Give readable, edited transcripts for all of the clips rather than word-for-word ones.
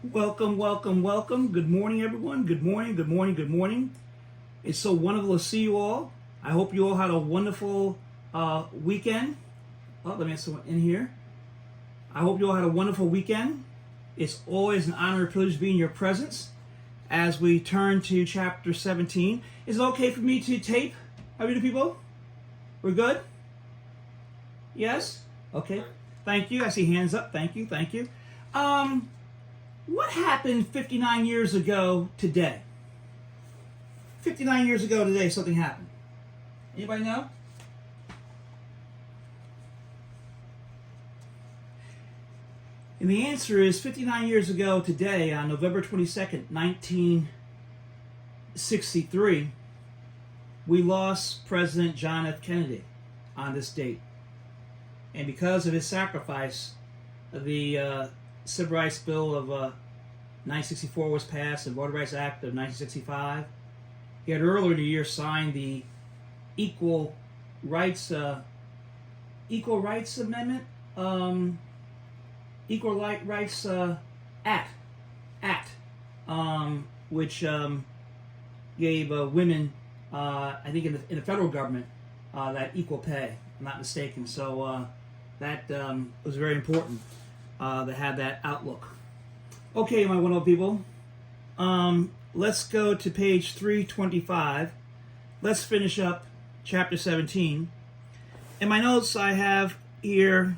Welcome, welcome, welcome. Good morning, everyone. Good morning, good morning, good morning. It's so wonderful to see you all. I hope you all had a wonderful weekend. Oh, let me have someone in here. I hope you all had a wonderful weekend. It's always an honor and privilege to be in your presence as we turn to chapter 17. Is it okay for me to tape? How are you people? We're good? Yes? Okay. Thank you. I see hands up. Thank you. Thank you. What happened 59 years ago today? 59 years ago today, something happened. Anybody know? And the answer is 59 years ago today, on November 22nd, 1963, we lost President John F. Kennedy on this date. And because of his sacrifice, the Civil Rights Bill of 1964 was passed, the Voting Rights Act of 1965. He had earlier in the year signed the Equal Rights Amendment, Equal Rights Act, which gave women, I think in the federal government, that equal pay. I'm not mistaken. So that was very important to have that outlook. Okay, my wonderful people. Let's go to page 325. Let's finish up chapter 17. In my notes, I have here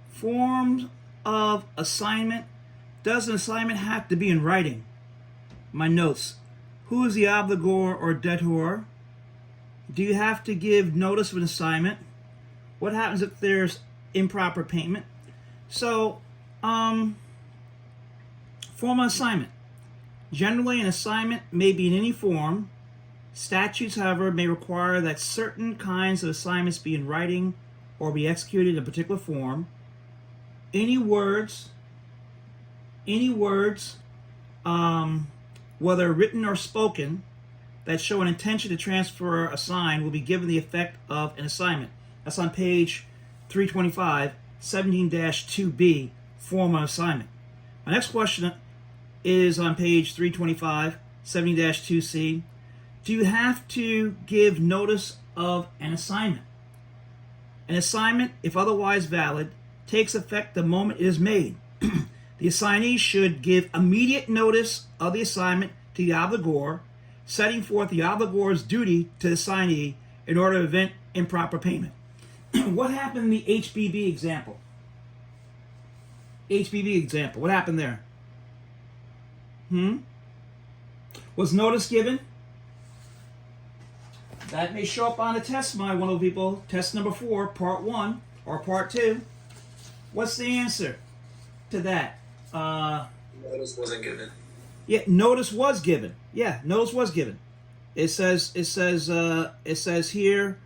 forms of assignment. Does an assignment have to be in writing? My notes. Who is the obligor or debtor? Do you have to give notice of an assignment? What happens if there's improper payment? So, form of assignment. Generally, an assignment may be in any form. Statutes, however, may require that certain kinds of assignments be in writing or be executed in a particular form. Any words, whether written or spoken, that show an intention to transfer a sign will be given the effect of an assignment. That's on page 325, 17-2B, form of assignment. My next question is on page 325, 17-2C. Do you have to give notice of an assignment? An assignment, if otherwise valid, takes effect the moment it is made. The assignee should give immediate notice of the assignment to the obligor, setting forth the obligor's duty to the assignee in order to prevent improper payment. What happened in the HBB example? HBB example. What happened there? Was notice given? That may show up on the test, my wonderful people. Test number 4, part 1 or part 2. What's the answer to that? Notice wasn't given. Yeah, notice was given. Yeah, notice was given. It says here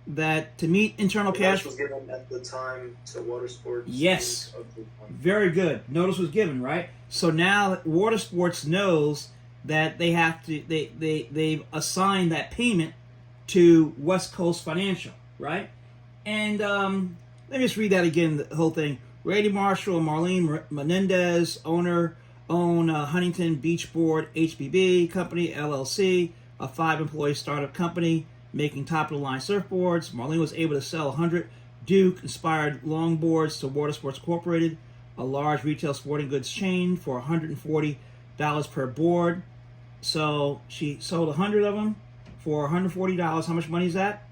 that to meet internal cash was given at the time to water sports. Yes, very good. Notice was given, right? So now water sports knows that they have to they've assigned that payment to West Coast Financial, right? And let me just read that again, the whole thing. Randy Marshall and Marlene Menendez own Huntington Beach Board HBB Company LLC, a 5-employee startup company making top-of-the-line surfboards. Marlene was able to sell 100 Duke-inspired longboards to Water Sports Incorporated, a large retail sporting goods chain, for $140 per board. So she sold 100 of them for $140. How much money is that?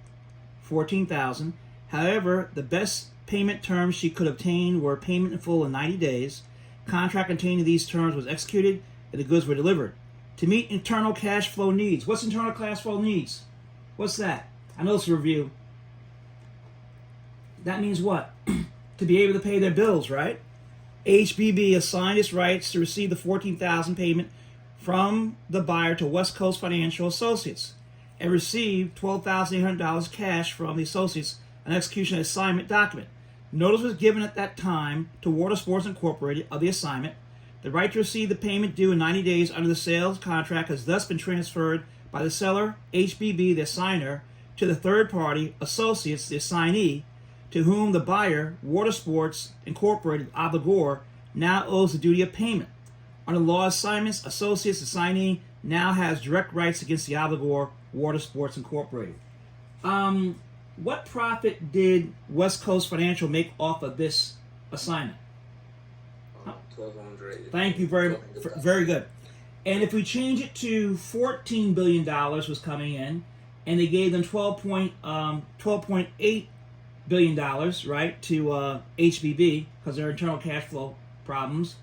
$14,000. However, the best payment terms she could obtain were payment in full in 90 days. Contract containing these terms was executed and the goods were delivered. To meet internal cash flow needs. What's internal cash flow needs? What's that? I know it's a review. That means what? To be able to pay their bills, right? HBB assigned its rights to receive the $14,000 payment from the buyer to West Coast Financial Associates and received $12,800 cash from the associates on execution of the assignment document. Notice was given at that time to Water Sports Incorporated of the assignment. The right to receive the payment due in 90 days under the sales contract has thus been transferred by the seller, HBB, the assigner, to the third party, associates, the assignee. to whom the buyer, Water Sports Incorporated, obligor, now owes the duty of payment. Under law assignments, associates assignee now has direct rights against the obligor, Water Sports Incorporated. What profit did West Coast Financial make off of this assignment? 1,200. Thank you very good. And if we change it to $14 billion was coming in, and they gave them $12.8 billion, right, to HBB because their internal cash flow problems,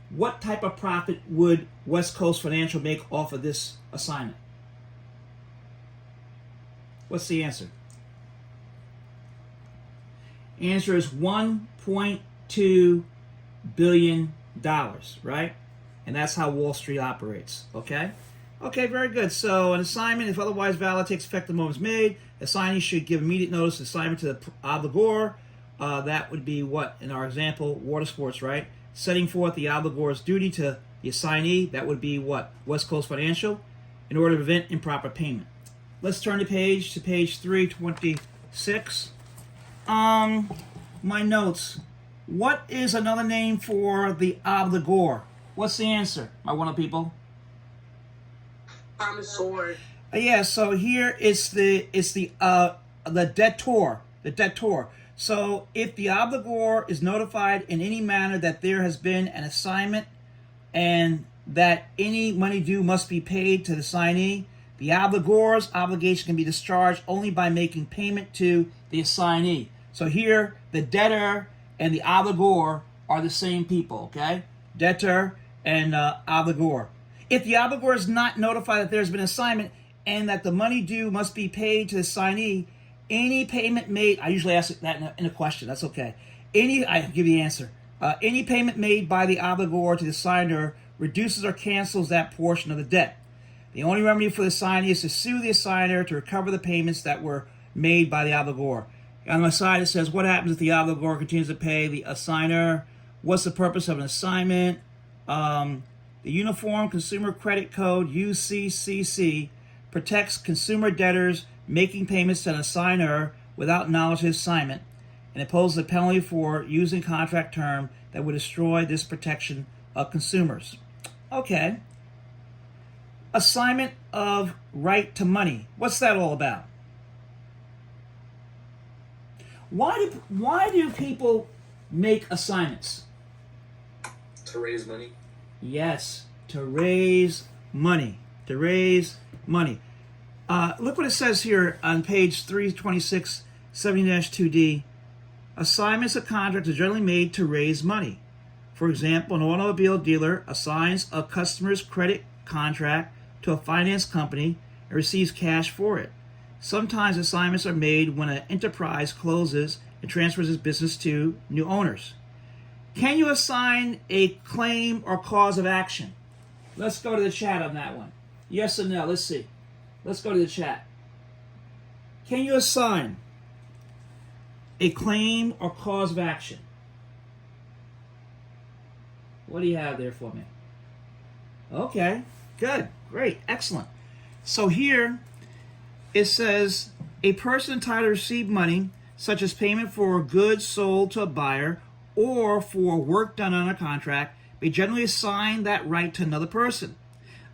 what type of profit would West Coast Financial make off of this assignment? What's the answer? Answer is $1.2 billion, right? And that's how Wall Street operates, okay? Okay, very good. So an assignment, if otherwise valid, takes effect the moment it's made. Assignee should give immediate notice of assignment to the obligor. That would be what, in our example, Water Sports, right? Setting forth the obligor's duty to the assignee. That would be what? West Coast Financial, in order to prevent improper payment. Let's turn to page 326. My notes. What is another name for the obligor? What's the answer, my wonderful people? Promisor. Yeah, so here it's the debtor. The debtor. So if the obligor is notified in any manner that there has been an assignment and that any money due must be paid to the assignee, the obligor's obligation can be discharged only by making payment to the assignee. So here, the debtor and the obligor are the same people, okay? Debtor and obligor. If the obligor is not notified that there's been an assignment and that the money due must be paid to the assignee, any payment made, I usually ask that in a question, that's okay. I give you the answer. Any payment made by the obligor to the assigner reduces or cancels that portion of the debt. The only remedy for the assignee is to sue the assigner to recover the payments that were made by the obligor. On my side, it says, what happens if the obligor continues to pay the assigner? What's the purpose of an assignment? The Uniform Consumer Credit Code, UCCC, protects consumer debtors making payments to an assigner without knowledge of the assignment and imposes a penalty for using contract term that would destroy this protection of consumers. Okay. Assignment of right to money. What's that all about? Why do people make assignments? To raise money. Yes, to raise money. To raise money. Look what it says here on page 326, 70-2D. Assignments of contracts are generally made to raise money. For example, an automobile dealer assigns a customer's credit contract to a finance company and receives cash for it. Sometimes assignments are made when an enterprise closes and transfers its business to new owners. Can you assign a claim or cause of action? Let's go to the chat on that one. Yes or no? Let's see. Let's go to the chat. Can you assign a claim or cause of action? What do you have there for me? Okay, good, great, excellent. So here it says a person entitled to receive money, such as payment for goods sold to a buyer or for work done on a contract, may generally assign that right to another person.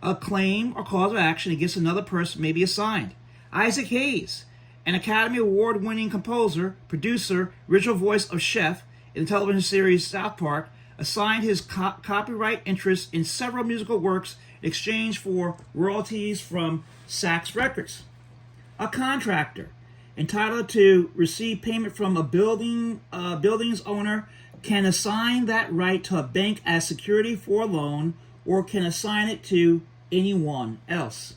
A claim or cause of action against another person may be assigned. Isaac Hayes, an Academy Award-winning composer, producer, original voice of Chef in the television series South Park, assigned his copyright interest in several musical works in exchange for royalties from Stax Records. A contractor entitled to receive payment from a building's owner can assign that right to a bank as security for a loan or can assign it to anyone else.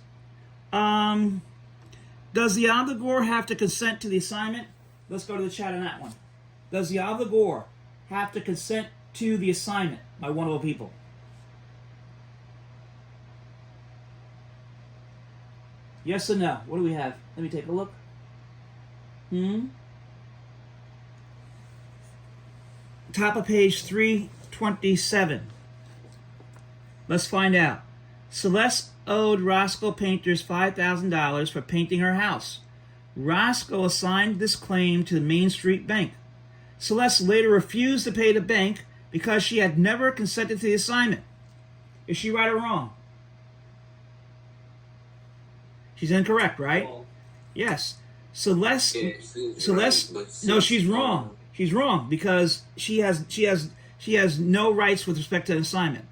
Does the obligor have to consent to the assignment? Let's go to the chat on that one. Does the obligor have to consent to the assignment, my wonderful people? Yes or no? What do we have? Let me take a look. Top of page 327. Let's find out. Celeste owed Roscoe Painters $5,000 for painting her house. Roscoe assigned this claim to the Main Street Bank. Celeste later refused to pay the bank because she had never consented to the assignment. Is she right or wrong? She's incorrect, right? Well, Yes. Celeste. yeah, she's Celeste. right, but No, she's wrong. She's wrong because she has no rights with respect to the assignment.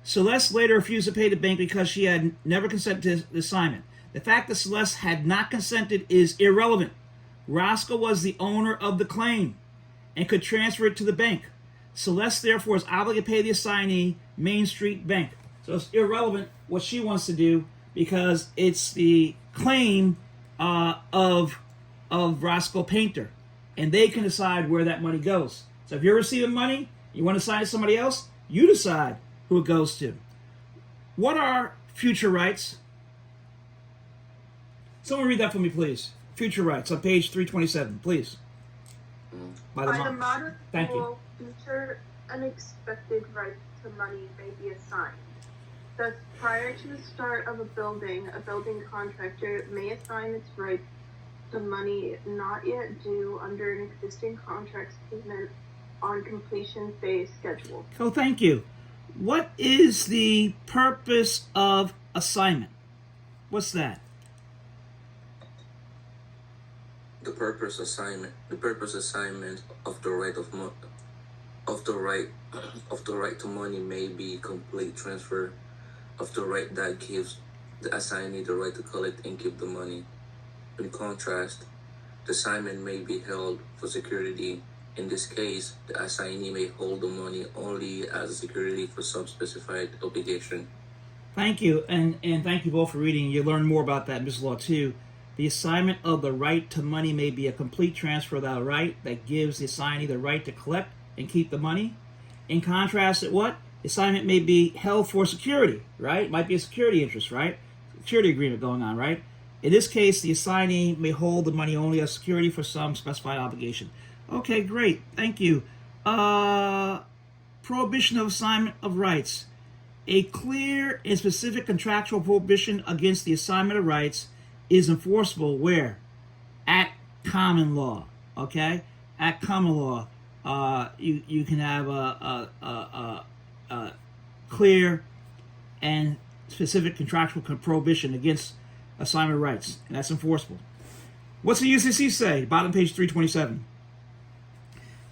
Celeste later refused to pay the bank because she had never consented to the assignment. The fact that Celeste had not consented is irrelevant. Roscoe was the owner of the claim and could transfer it to the bank. Celeste, therefore, is obligated to pay the assignee, Main Street Bank. So it's irrelevant what she wants to do because it's the claim of Roscoe Painter, and they can decide where that money goes. So if you're receiving money, you want to assign it to somebody else, you decide who it goes to. What are future rights? Someone read that for me, please. Future rights on page 327, please. By the modern Thank you. rule, future unexpected rights to money may be assigned. Thus, prior to the start of a building contractor may assign its rights to money not yet due under an existing contract statement on completion phase schedule. Oh, thank you. What is the purpose of assignment? What's that? the purpose assignment of the right to money may be complete transfer of the right that gives the assignee the right to collect and keep the money. In contrast, the assignment may be held for security. In this case, the assignee may hold the money only as a security for some specified obligation. Thank you, and thank you both for reading. You learn more about that in Business Law 2. The assignment of the right to money may be a complete transfer of that right that gives the assignee the right to collect and keep the money. In contrast, at what? The assignment may be held for security, right? It might be a security interest, right? Security agreement going on, right? In this case, the assignee may hold the money only as security for some specified obligation. Okay, great. Thank you. Prohibition of assignment of rights. A clear and specific contractual prohibition against the assignment of rights is enforceable where? At common law. Okay? At common law, you can have a clear and specific contractual prohibition against assignment of rights, and that's enforceable. What's the UCC say? Bottom page 327.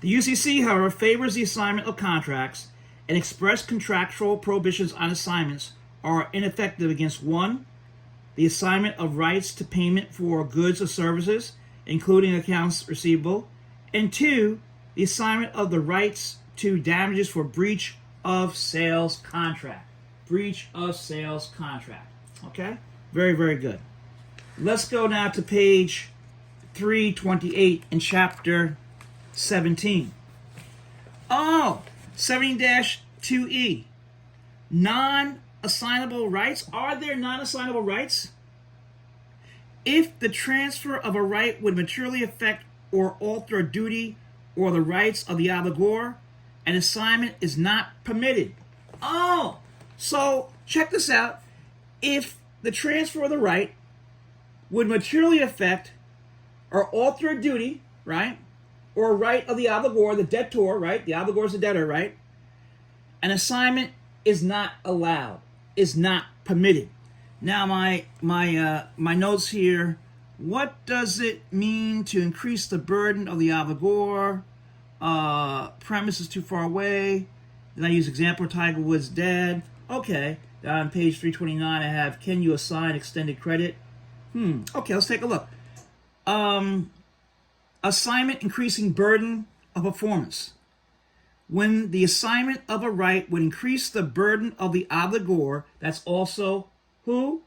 The UCC, however, favors the assignment of contracts, and express contractual prohibitions on assignments are ineffective against 1. The assignment of rights to payment for goods or services, including accounts receivable, and 2. The assignment of the rights to damages for breach of sales contract. Breach of sales contract. Okay? Very, very good. Let's go now to page 328 in chapter 17. Oh, 17-2E. Non-assignable rights. Are there non-assignable rights? If the transfer of a right would materially affect or alter a duty or the rights of the obligor, an assignment is not permitted. Oh, so check this out. If the transfer of the right would materially affect or alter a duty, right, or a right of the obligor, the debtor, right, the obligor is the debtor, right, an assignment is not allowed, is not permitted. Now, my notes here. What does it mean to increase the burden of the obligor? Premise is too far away. Then I use example Tiger Woods' dad. Okay. On page 329, I have, can you assign extended credit? Okay, let's take a look. Assignment increasing burden of performance. When the assignment of a right would increase the burden of the obligor, that's also who?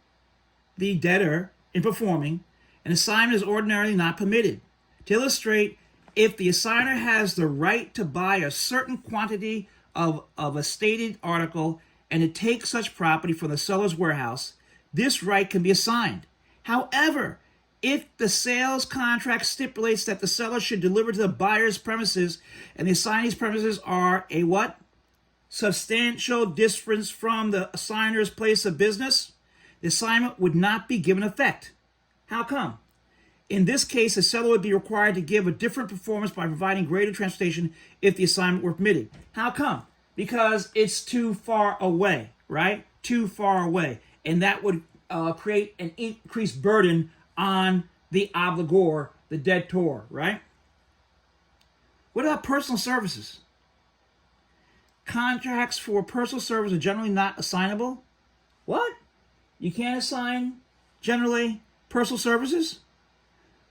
The debtor in performing, an assignment is ordinarily not permitted. To illustrate, if the assigner has the right to buy a certain quantity of a stated article and to take such property from the seller's warehouse, this right can be assigned. However, if the sales contract stipulates that the seller should deliver to the buyer's premises and the assignee's premises are a what? Substantial distance from the assigner's place of business, the assignment would not be given effect. How come? In this case, the seller would be required to give a different performance by providing greater transportation if the assignment were permitted. How come? Because it's too far away, right? Too far away. And that would create an increased burden on the obligor, the debtor, right? What about personal services? Contracts for personal service are generally not assignable. What? You can't assign generally personal services?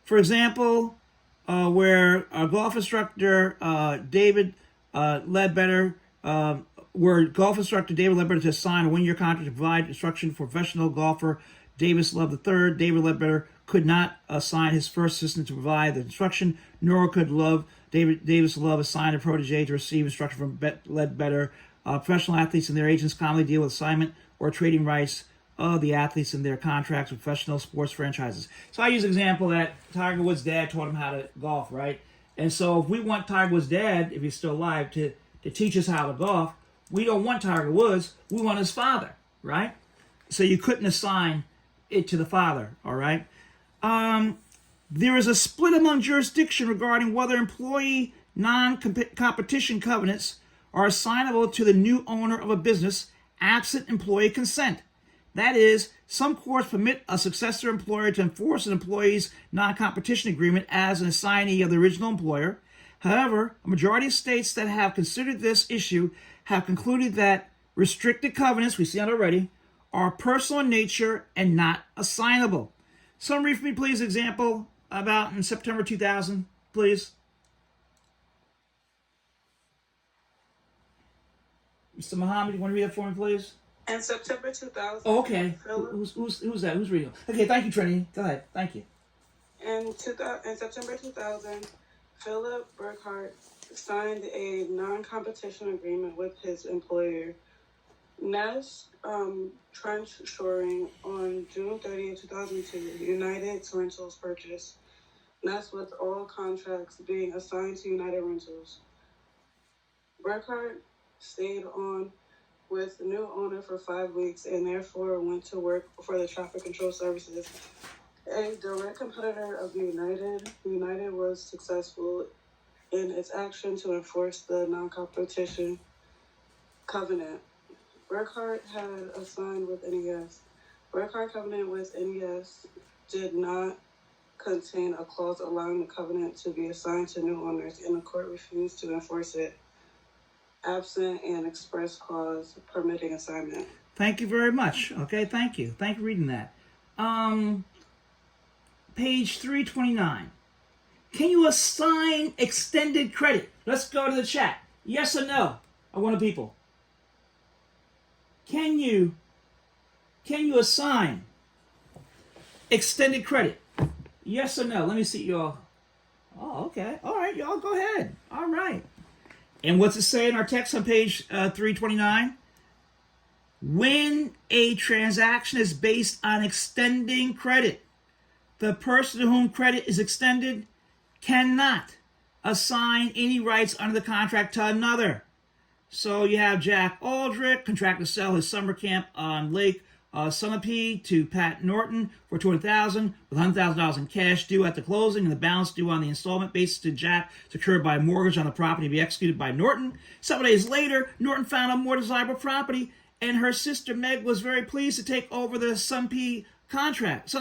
For example, where a golf instructor David Ledbetter to assign a one-year contract to provide instruction for professional golfer Davis Love III. David Ledbetter could not assign his first assistant to provide the instruction, nor could Davis Love assign a protege to receive instruction from Ledbetter. Professional athletes and their agents commonly deal with assignment or trading rights of the athletes in their contracts with professional sports franchises. So I use an example that Tiger Woods' dad taught him how to golf, right? And so if we want Tiger Woods' dad, if he's still alive, to teach us how to golf, we don't want Tiger Woods, we want his father, right? So you couldn't assign it to the father, all right? There is a split among jurisdiction regarding whether employee non-competition covenants are assignable to the new owner of a business absent employee consent. That is, some courts permit a successor employer to enforce an employee's non-competition agreement as an assignee of the original employer. However, a majority of states that have considered this issue have concluded that restricted covenants, we see that already, are personal in nature and not assignable. Someone read for me, please, example about in September 2000, please. Mr. Muhammad, you want to read that for me, please? In September 2000. Oh, okay. Who's that? Who's reading? Okay, thank you, Trinity. Go ahead. Thank you. In September 2000, Philip Burkhart signed a non-competition agreement with his employer, Ness Trench Shoring, on June 30, 2002. United Rentals purchased Ness with all contracts being assigned to United Rentals. Burkhart stayed on with the new owner for 5 weeks and therefore went to work for the Traffic Control Services, a direct competitor of United. United was successful in its action to enforce the non-competition covenant. Burkhart had assigned with NES. Burkhart covenant with NES did not contain a clause allowing the covenant to be assigned to new owners, and the court refused to enforce it, absent an express clause permitting assignment. Thank you very much. Okay, thank you. Thank you for reading that. Page 329. Can you assign extended credit? Let's go to the chat. Yes or no? I want the people. Can you assign extended credit? Yes or no? Let me see y'all. Oh, okay. All right, y'all go ahead. All right. And what's it say in our text on page 329? When a transaction is based on extending credit, the person to whom credit is extended cannot assign any rights under the contract to another. So you have Jack Aldrich contract to sell his summer camp on Lake Sunapee to Pat Norton for $200,000 with $100,000 in cash due at the closing and the balance due on the installment basis to Jack, secured by a mortgage on the property to be executed by Norton. Several days later, Norton found a more desirable property, and her sister Meg was very pleased to take over the Sunapee contract.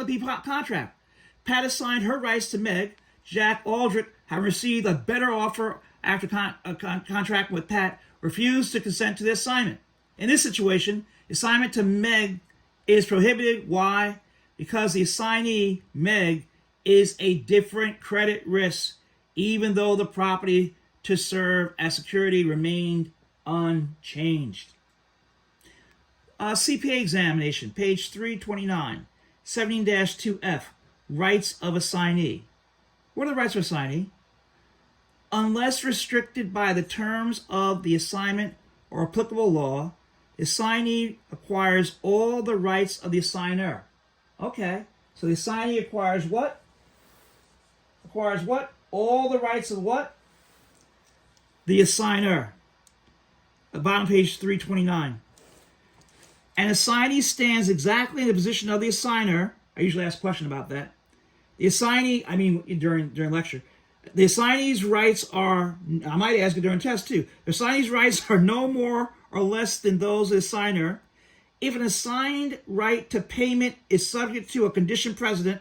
Pat assigned her rights to Meg. Jack Aldrich, having received a better offer after contract with Pat, refused to consent to the assignment. In this situation, assignment to Meg is prohibited. Why? Because the assignee, Meg, is a different credit risk, even though the property to serve as security remained unchanged. CPA examination, page 329, 17-2F, rights of assignee. What are the rights of assignee? Unless restricted by the terms of the assignment or applicable law, the assignee acquires all the rights of the assigner. Okay, so the assignee acquires what? Acquires what? All the rights of what? The assigner. At bottom page 329. An assignee stands exactly in the position of the assigner. I usually ask a question about that. The assignee, during lecture, the assignee's rights are, I might ask it during test too, the assignee's rights are no more or less than those of the assigner. If an assigned right to payment is subject to a condition precedent,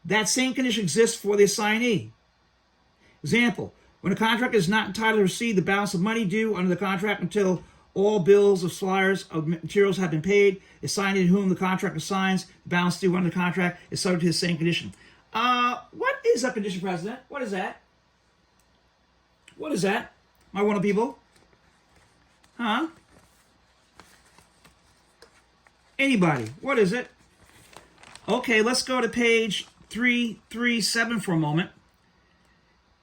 that same condition exists for the assignee. Example, when a contractor is not entitled to receive the balance of money due under the contract until all bills of suppliers of materials have been paid, the assignee to whom the contract assigns the balance due under the contract is subject to the same condition. What is a condition precedent? What is that? What is that? My wonderful people? Huh? Anybody? What is it? Okay, let's go to page 337 for a moment.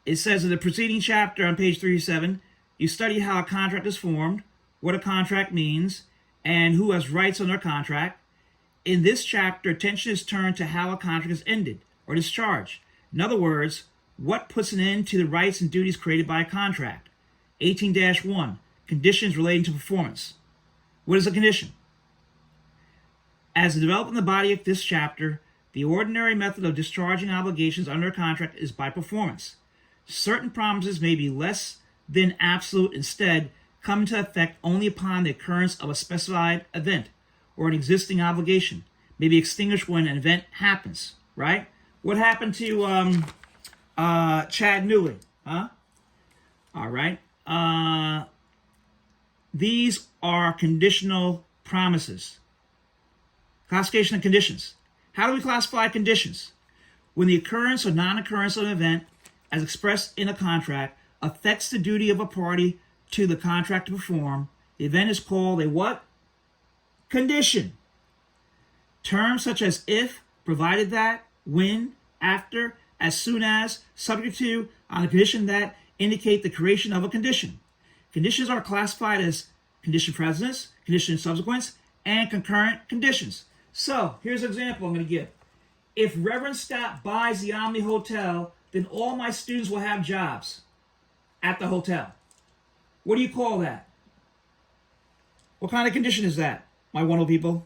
It says in the preceding chapter on page 337, you study how a contract is formed, what a contract means, and who has rights under a contract. In this chapter, attention is turned to how a contract is ended or discharged. In other words, what puts an end to the rights and duties created by a contract. 18-1, conditions relating to performance. What is a condition? As developed in the body of this chapter, the ordinary method of discharging obligations under a contract is by performance. Certain promises may be less than absolute, instead come into effect only upon the occurrence of a specified event, or an existing obligation may be extinguished when an event happens, right? What happened to Chad Newley? Huh? All right. These are conditional promises. Classification of conditions. How do we classify conditions? When the occurrence or non-occurrence of an event, as expressed in a contract, affects the duty of a party to the contract to perform, the event is called a what? Condition. Terms such as if, provided that, when, after, as soon as, subject to, on the condition that indicate the creation of a condition. Conditions are classified as condition precedents, condition subsequents, and concurrent conditions. So, here's an example I'm going to give. If Reverend Scott buys the Omni Hotel, then all my students will have jobs at the hotel. What do you call that? What kind of condition is that, my wonderful people?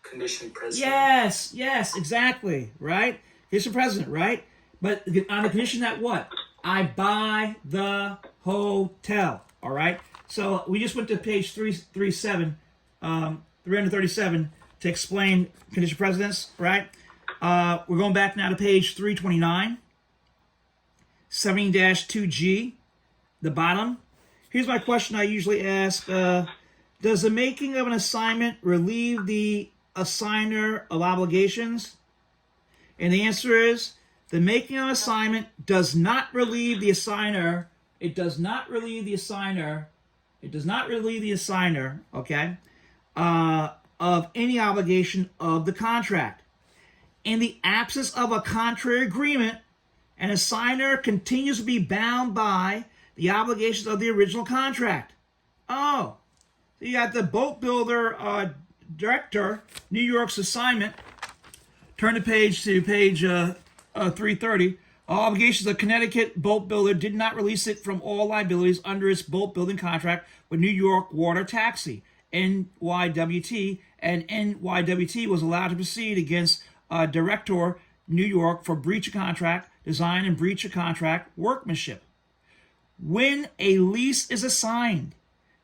Condition precedent. Yes, exactly, right? Condition precedent, right? But on the condition that what? I buy the hotel, all right? So we just went to page 337 to explain condition precedents, right? We're going back now to page 329, 17-2G, the bottom. Here's my question I usually ask. Does the making of an assignment relieve the assigner of obligations? And the answer is, the making of an assignment does not relieve the assigner. It does not relieve the assigner. It does not relieve the assigner, okay, of any obligation of the contract. In the absence of a contrary agreement, an assigner continues to be bound by the obligations of the original contract. Oh, so you got the boat builder director, New York's assignment. Turn to page 330. All obligations of Connecticut boat builder did not release it from all liabilities under its boat building contract with New York Water Taxi, NYWT, and NYWT was allowed to proceed against Director New York for breach of contract, design and breach of contract workmanship. When a lease is assigned,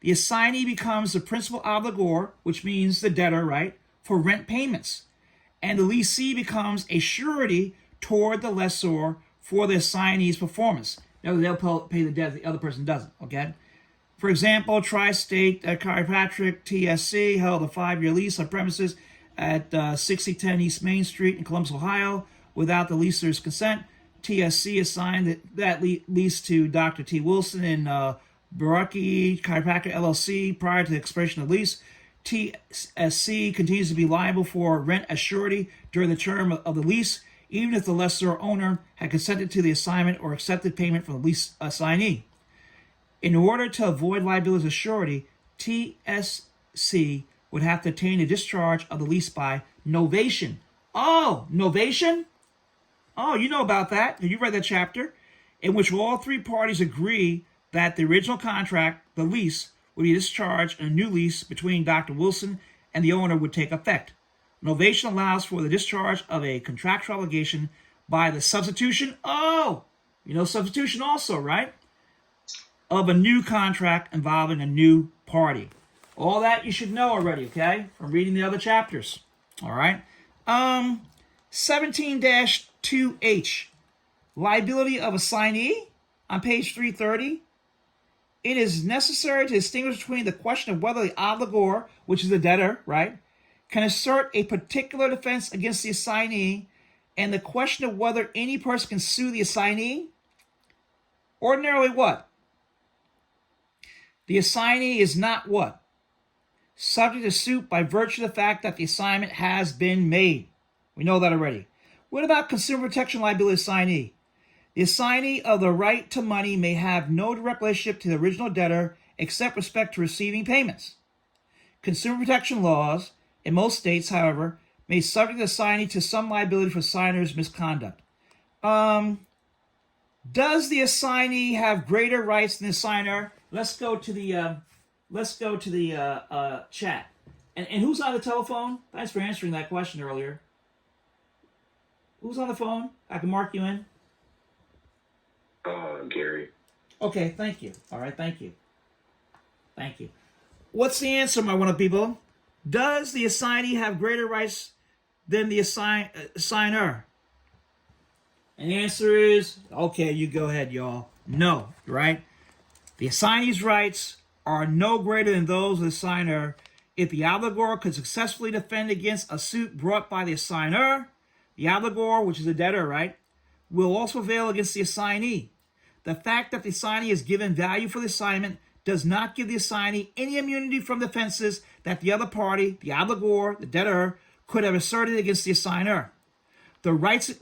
the assignee becomes the principal obligor, which means the debtor, right, for rent payments. And the lessee becomes a surety toward the lessor for the assignee's performance. Now, they'll pay the debt if the other person doesn't, okay? For example, Tri-State Chiropractic TSC held a 5-year lease on premises at 6010 East Main Street in Columbus, Ohio. Without the leaser's consent, TSC assigned that lease to Dr. T. Wilson and Baraki Chiropractic LLC prior to the expiration of the lease. TSC continues to be liable for rent as surety during the term of the lease, even if the lessor owner had consented to the assignment or accepted payment from the lease assignee. In order to avoid liability as surety, TSC would have to obtain a discharge of the lease by novation. Oh, novation? Oh, you know about that. You read that chapter, in which all three parties agree that the original contract, the lease, would be discharged and a new lease between Dr. Wilson and the owner would take effect. Novation allows for the discharge of a contractual obligation by the substitution. Oh, you know substitution also, right? Of a new contract involving a new party. All that you should know already, okay? From reading the other chapters. All right. 17-2H. Liability of assignee on page 330. It is necessary to distinguish between the question of whether the obligor, which is the debtor, right, can assert a particular defense against the assignee, and the question of whether any person can sue the assignee. Ordinarily, what? The assignee is not what? Subject to suit by virtue of the fact that the assignment has been made. We know that already. What about consumer protection liability assignee? The assignee of the right to money may have no direct relationship to the original debtor except respect to receiving payments. Consumer protection laws in most states, however, may subject the assignee to some liability for signer's misconduct. Does the assignee have greater rights than the signer? Let's go to the chat. And who's on the telephone? Thanks for answering that question earlier. Who's on the phone? I can mark you in. Gary. Okay, thank you. All right, thank you. Thank you. What's the answer, my wonderful people? Does the assignee have greater rights than the assigner? And the answer is, okay, you go ahead, y'all. No, right? The assignee's rights are no greater than those of the assigner. If the obligor could successfully defend against a suit brought by the assigner, the obligor, which is the debtor, right, will also prevail against the assignee. The fact that the assignee is given value for the assignment does not give the assignee any immunity from defenses that the other party, the obligor, the debtor, could have asserted against the assigner. The rights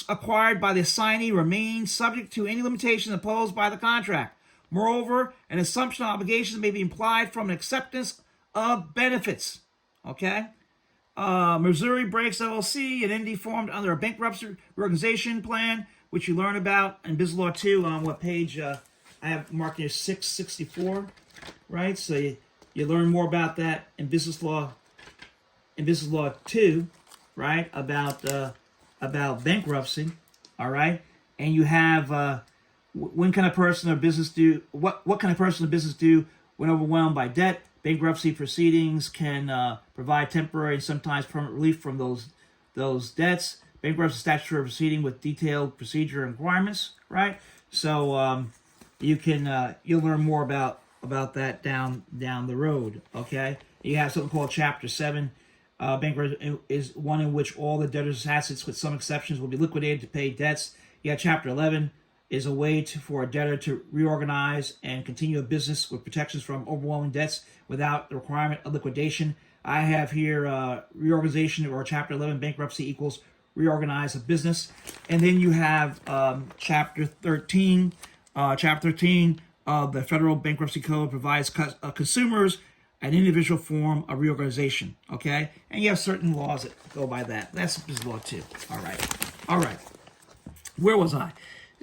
acquired by the assignee remain subject to any limitations imposed by the contract. Moreover, an assumption of obligations may be implied from an acceptance of benefits. Okay? Missouri Brakes LLC, an entity formed under a bankruptcy reorganization plan, which you learn about in Business Law 2 on what page? I have marked here 664, right? So you learn more about that in Business Law 2, right? About bankruptcy, all right? And you have when can a person or business do what can a person or business do when overwhelmed by debt? Bankruptcy proceedings can provide temporary and sometimes permanent relief from those debts. Bankruptcy statutory proceeding with detailed procedure and requirements, right? So you'll learn more about that down the road. Okay, you have something called Chapter 7. Bankruptcy is one in which all the debtor's assets, with some exceptions, will be liquidated to pay debts. You have Chapter 11 is a way for a debtor to reorganize and continue a business with protections from overwhelming debts without the requirement of liquidation. I have here reorganization, or Chapter 11 bankruptcy equals reorganize a business. And then you have Chapter 13. Chapter 13 of the Federal Bankruptcy Code provides consumers an individual form of reorganization. Okay? And you have certain laws that go by that. That's Business Law 2. All right. Where was I?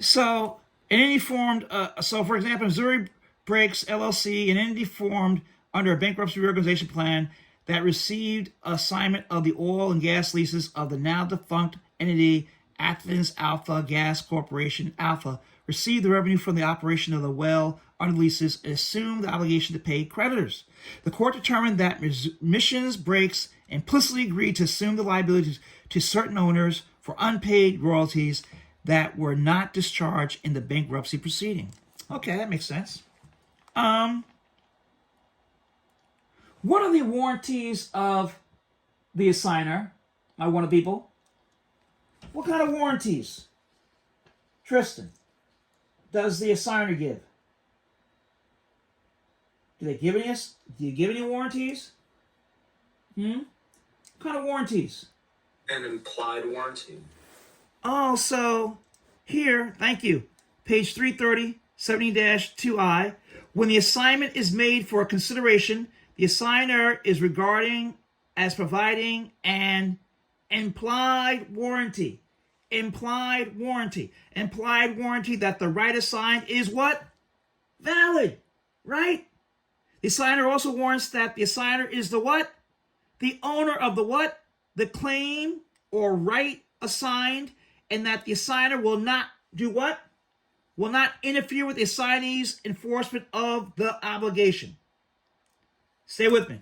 So, an entity formed, for example, Missouri Brakes LLC, an entity formed under a bankruptcy reorganization plan that received assignment of the oil and gas leases of the now defunct entity Athens Alpha Gas Corporation. Alpha received the revenue from the operation of the well under leases and assumed the obligation to pay creditors. The court determined that Missions Brakes implicitly agreed to assume the liabilities to certain owners for unpaid royalties that were not discharged in the bankruptcy proceeding. Okay, that makes sense. What are the warranties of the assigner? I want people. What kind of warranties, Tristan, does the assigner give? Do you give any warranties? What kind of warranties? An implied warranty. Oh, so here, thank you. Page 330, 17-2I. When the assignment is made for a consideration, the assigner is regarding as providing an implied warranty. Implied warranty that the right assigned is what? Valid, right? The assigner also warrants that the assigner is the what? The owner of the what? the claim or right assigned, and that the assigner will not do what? Will not interfere with the assignee's enforcement of the obligation. Stay with me.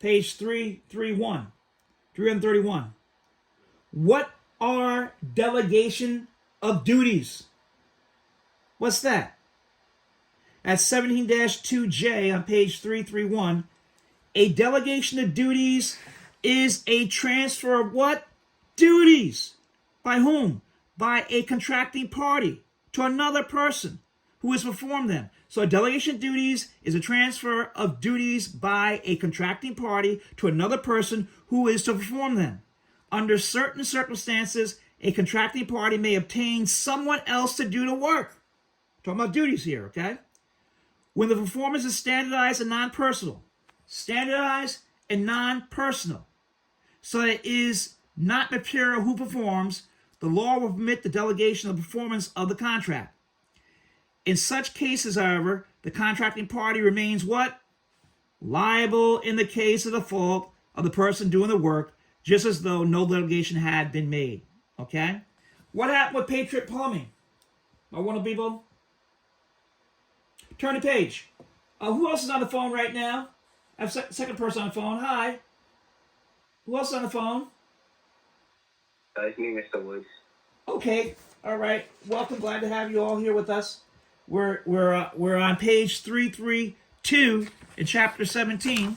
Page 331. What are delegation of duties? What's that? At 17-2J on page 331, a delegation of duties is a transfer of what? Duties. By whom? By a contracting party to another person who has performed them. So a delegation of duties is a transfer of duties by a contracting party to another person who is to perform them. Under certain circumstances, a contracting party may obtain someone else to do the work. Talking about duties here, okay? When the performance is standardized and non-personal. Standardized and non-personal. So it is not material who performs, the law will permit the delegation of performance of the contract. In such cases, however, the contracting party remains what? Liable in the case of the fault of the person doing the work, just as though no delegation had been made. Okay? What happened with Patriot Plumbing? My wonderful people? Turn the page. Who else is on the phone right now? I have second person on the phone. Hi. Who else is on the phone? It's me, Mr. Woods. Okay. All right. Welcome. Glad to have you all here with us. We're on page 332 in chapter 17.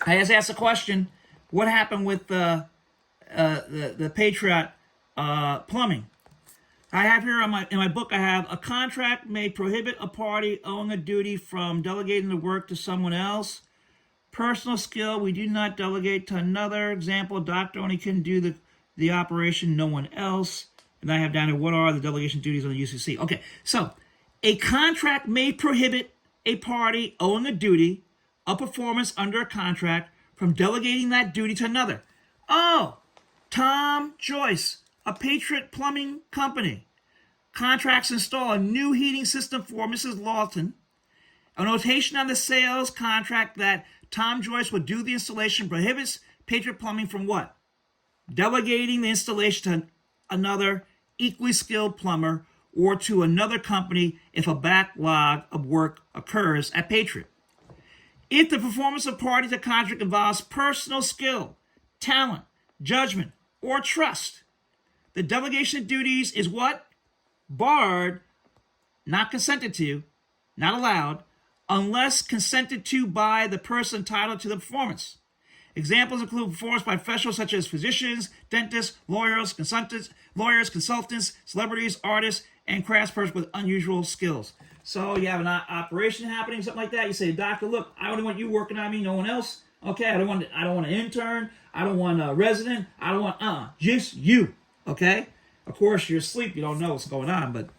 I just asked a question. What happened with the Patriot Plumbing? I have here in my book, I have a contract may prohibit a party owing a duty from delegating the work to someone else. Personal skill, we do not delegate to another. Example, doctor only can do the operation, no one else. And I have down here, what are the delegation duties on the UCC? Okay, so a contract may prohibit a party owing a duty of performance under a contract from delegating that duty to another. Oh, Tom Joyce, a Patriot Plumbing Company, contracts to install a new heating system for Mrs. Lawton. A notation on the sales contract that Tom Joyce would do the installation prohibits Patriot Plumbing from what? Delegating the installation to another equally skilled plumber or to another company if a backlog of work occurs at Patriot. If the performance of party to contract involves personal skill, talent, judgment, or trust, the delegation of duties is what? Barred, not consented to, not allowed, unless consented to by the person entitled to the performance. Examples include performance by professionals such as physicians, dentists, lawyers, consultants, celebrities, artists, and craftspersons with unusual skills. So you have an operation happening, something like that. You say, doctor, look, I only want you working on me, no one else. Okay, I don't want an intern. I don't want a resident. I don't want just you. Okay. Of course, you're asleep. You don't know what's going on, but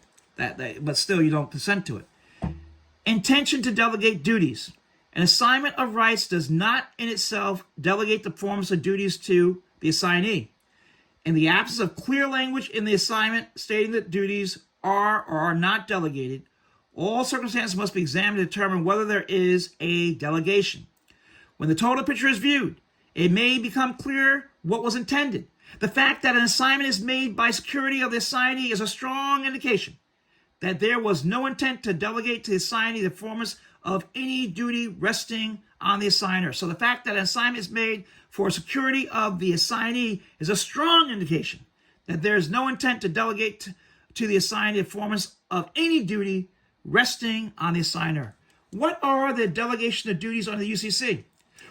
but still, you don't consent to it. Intention to delegate duties. An assignment of rights does not in itself delegate the performance of duties to the assignee. In the absence of clear language in the assignment stating that duties are or are not delegated, all circumstances must be examined to determine whether there is a delegation. When the total picture is viewed, it may become clear what was intended. The fact that an assignment is made by security of the assignee is a strong indication that there was no intent to delegate to the assignee the performance of any duty resting on the assigner. So the fact that an assignment is made for security of the assignee is a strong indication that there is no intent to delegate to the assignee the performance of any duty resting on the assigner. What are the delegation of duties under the UCC?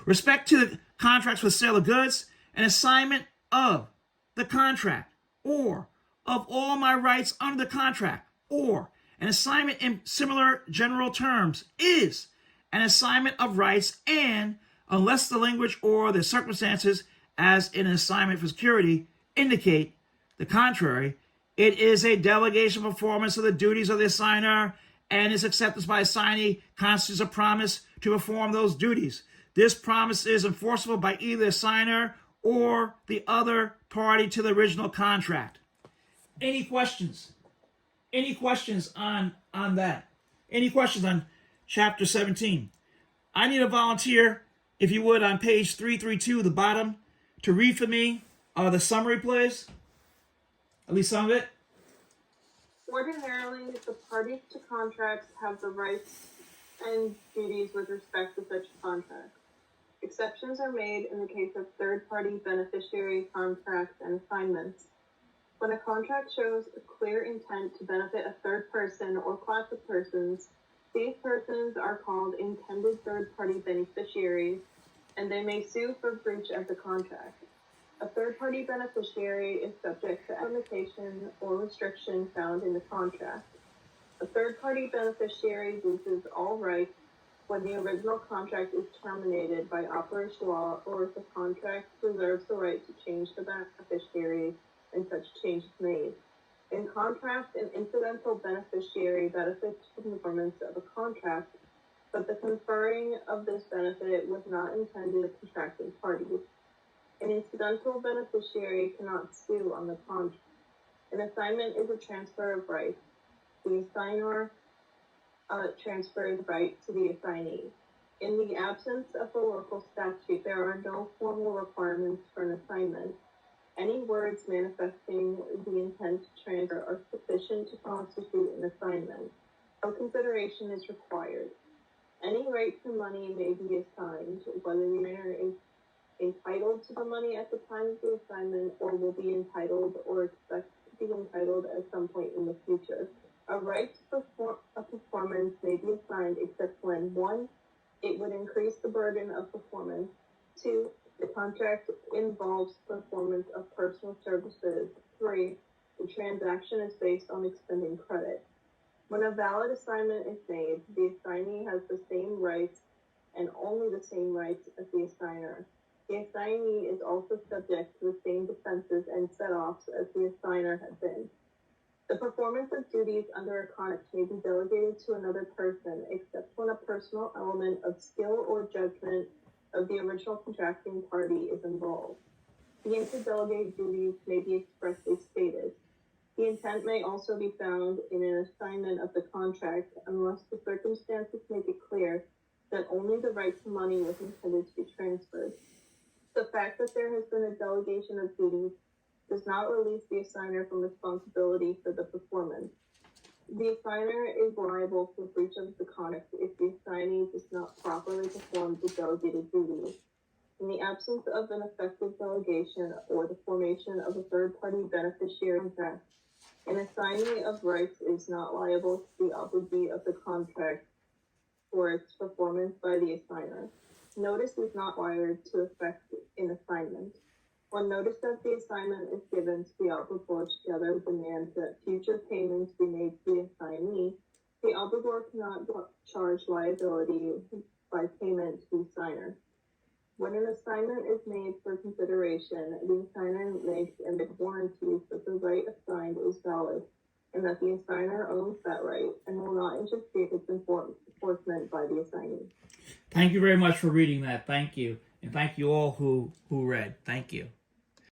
Respect to the contracts for sale of goods, an assignment of the contract or of all my rights under the contract, or an assignment in similar general terms is an assignment of rights, and unless the language or the circumstances as in an assignment for security indicate the contrary, it is a delegation of performance of the duties of the assigner, and its acceptance by assignee constitutes a promise to perform those duties. This promise is enforceable by either the assigner or the other party to the original contract. Any questions? Any questions on that? Any questions on chapter 17? I need a volunteer, if you would, on page 332, the bottom, to read for me the summary, please? At least some of it. Ordinarily, the parties to contracts have the rights and duties with respect to such contracts. Exceptions are made in the case of third-party beneficiary contracts and assignments. When a contract shows a clear intent to benefit a third person or class of persons, these persons are called intended third-party beneficiaries, and they may sue for breach of the contract. A third-party beneficiary is subject to limitation or restriction found in the contract. A third-party beneficiary loses all rights when the original contract is terminated by operation of law, or if the contract reserves the right to change the beneficiary and such change is made. In contrast, an incidental beneficiary benefits from the performance of a contract, but the conferring of this benefit was not intended of contracting parties. An incidental beneficiary cannot sue on the contract. An assignment is a transfer of rights. The assigner transfers right to the assignee. In the absence of a local statute, there are no formal requirements for an assignment. Any words manifesting the intent to transfer are sufficient to constitute an assignment. No consideration is required. Any right to money may be assigned, whether the owner is entitled to the money at the time of the assignment or will be entitled or expect to be entitled at some point in the future. A right to performance may be assigned except when 1. It would increase the burden of performance. 2. The contract involves performance of personal services. 3. The transaction is based on expending credit. When a valid assignment is made, the assignee has the same rights and only the same rights as the assigner. The assignee is also subject to the same defenses and set-offs as the assigner had been. The performance of duties under a contract may be delegated to another person, except when a personal element of skill or judgment of the original contracting party is involved. The interdelegated duties may be expressly stated. The intent may also be found in an assignment of the contract unless the circumstances make it clear that only the right to money was intended to be transferred. The fact that there has been a delegation of duties does not release the assigner from responsibility for the performance. The assigner is liable for breach of the contract if the assignee does not properly perform the delegated duties. In the absence of an effective delegation or the formation of a third-party beneficiary contract, an assignee of rights is not liable to the obligee of the contract for its performance by the assigner. Notice is not required to effect an assignment. When notice of the assignment is given to the obligor together with demands that future payments be made to the assignee, the obligor cannot charge liability by payment to the assigner. When an assignment is made for consideration, the assigner makes and warranties that the right assigned is valid and that the assigner owns that right and will not interfere with enforcement by the assignee. Thank you very much for reading that. Thank you. And thank you all who read. Thank you.